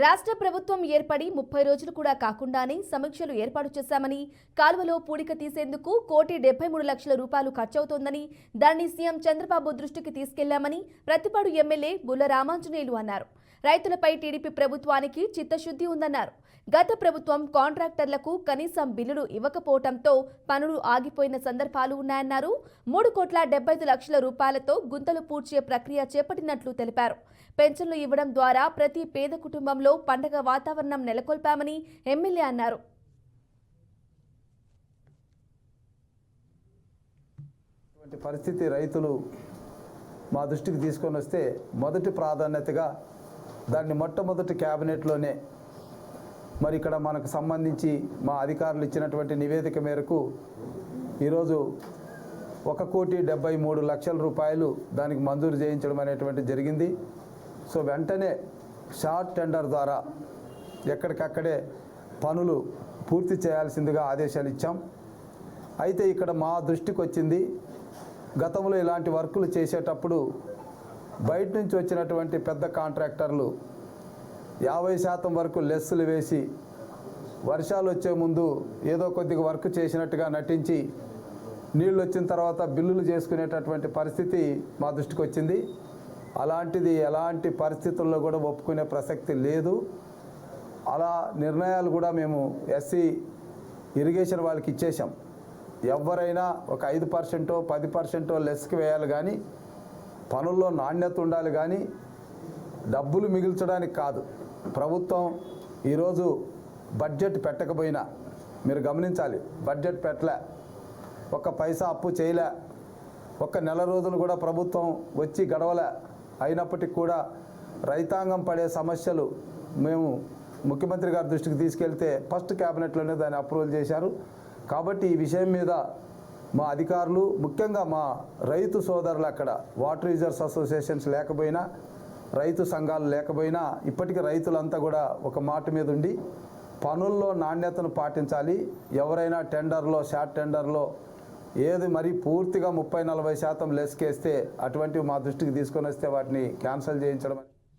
రాష్ట్ర ప్రభుత్వం ఏర్పడి 30 రోజులు కూడా కాకుండానే సమీక్షలు ఏర్పాటు చేశామని, కాలువలో పూడిక తీసేందుకు 1,73,00,000 రూపాయలు ఖర్చవుతోందని, దాన్ని సీఎం చంద్రబాబు దృష్టికి తీసుకెళ్లామని ప్రతిపాడు ఎమ్మెల్యే బుల్ల రామాంజనేయులు అన్నారు. రైతులపై టీడీపీ ప్రభుత్వానికి చిత్తశుద్ధి ఉందన్నారు. గత ప్రభుత్వం కాంట్రాక్టర్లకు కనీసం బిల్లులు ఇవ్వకపోవడంతో పనులు ఆగిపోయిన సందర్భాలు ఉన్నాయన్నారు. 3,75,00,000 రూపాయలతో గుంతలు పూడ్చే ప్రక్రియ చేపట్టినట్లు తెలిపారు. పెన్షన్లు ఇవ్వడం ద్వారా ప్రతి పేద కుటుంబంలో పండగ వాతావరణం నెలకొల్పామని ఎమ్మెల్యే అన్నారు. పరిస్థితి రైతులు మా దృష్టికి తీసుకొని వస్తే మొదటి ప్రాధాన్యతగా దాన్ని మొట్టమొదటి క్యాబినెట్లోనే మరి ఇక్కడ మనకు సంబంధించి మా అధికారులు ఇచ్చినటువంటి నివేదిక మేరకు ఈరోజు 1,73,00,000 రూపాయలు దానికి మంజూరు చేయించడం అనేటువంటి జరిగింది. సో వెంటనే షార్ట్ టెండర్ ద్వారా ఎక్కడికక్కడే పనులు పూర్తి చేయాల్సిందిగా ఆదేశాలు ఇచ్చాం. అయితే ఇక్కడ మా దృష్టికి వచ్చింది, గతంలో ఇలాంటి వర్కులు చేసేటప్పుడు బయట నుంచి వచ్చినటువంటి పెద్ద కాంట్రాక్టర్లు 50% వరకు లెస్సులు వేసి వర్షాలు వచ్చే ముందు ఏదో కొద్దిగా వర్క్ చేసినట్టుగా నటించి నీళ్ళు వచ్చిన తర్వాత బిల్లులు చేసుకునేటటువంటి పరిస్థితి మా దృష్టికి వచ్చింది. అలాంటిది ఎలాంటి పరిస్థితుల్లో కూడా ఒప్పుకునే ప్రసక్తి లేదు. అలా నిర్ణయాలు కూడా మేము ఎస్సీ ఇరిగేషన్ వాళ్ళకి ఇచ్చేసాం. ఎవరైనా ఒక 5% 10% లెస్కి వేయాలి, కానీ పనుల్లో నాణ్యత ఉండాలి, కానీ డబ్బులు మిగిల్చడానికి కాదు. ప్రభుత్వం ఈరోజు బడ్జెట్ పెట్టకపోయినా మీరు గమనించాలి, బడ్జెట్ పెట్టలే, ఒక్క పైసా అప్పు చేయలే, ఒక్క నెల రోజులు కూడా ప్రభుత్వం వచ్చి గడవలే. అయినప్పటికీ కూడా రైతాంగం పడే సమస్యలు మేము ముఖ్యమంత్రి గారి దృష్టికి తీసుకెళ్తే ఫస్ట్ క్యాబినెట్లోనే దాన్ని అప్రూవల్ చేశారు. కాబట్టి ఈ విషయం మీద మా అధికారులు, ముఖ్యంగా మా రైతు సోదరులు, అక్కడ వాటర్ యూజర్స్ అసోసియేషన్స్ లేకపోయినా, రైతు సంఘాలు లేకపోయినా, ఇప్పటికీ రైతులంతా కూడా ఒక మాట మీద ఉండి పనుల్లో నాణ్యతను పాటించాలి. ఎవరైనా టెండర్లో, షార్ట్ టెండర్లో ఏది మరి పూర్తిగా 30-40% లెస్కేస్తే అటువంటివి మా దృష్టికి తీసుకొని వస్తే వాటిని క్యాన్సిల్ చేయించడం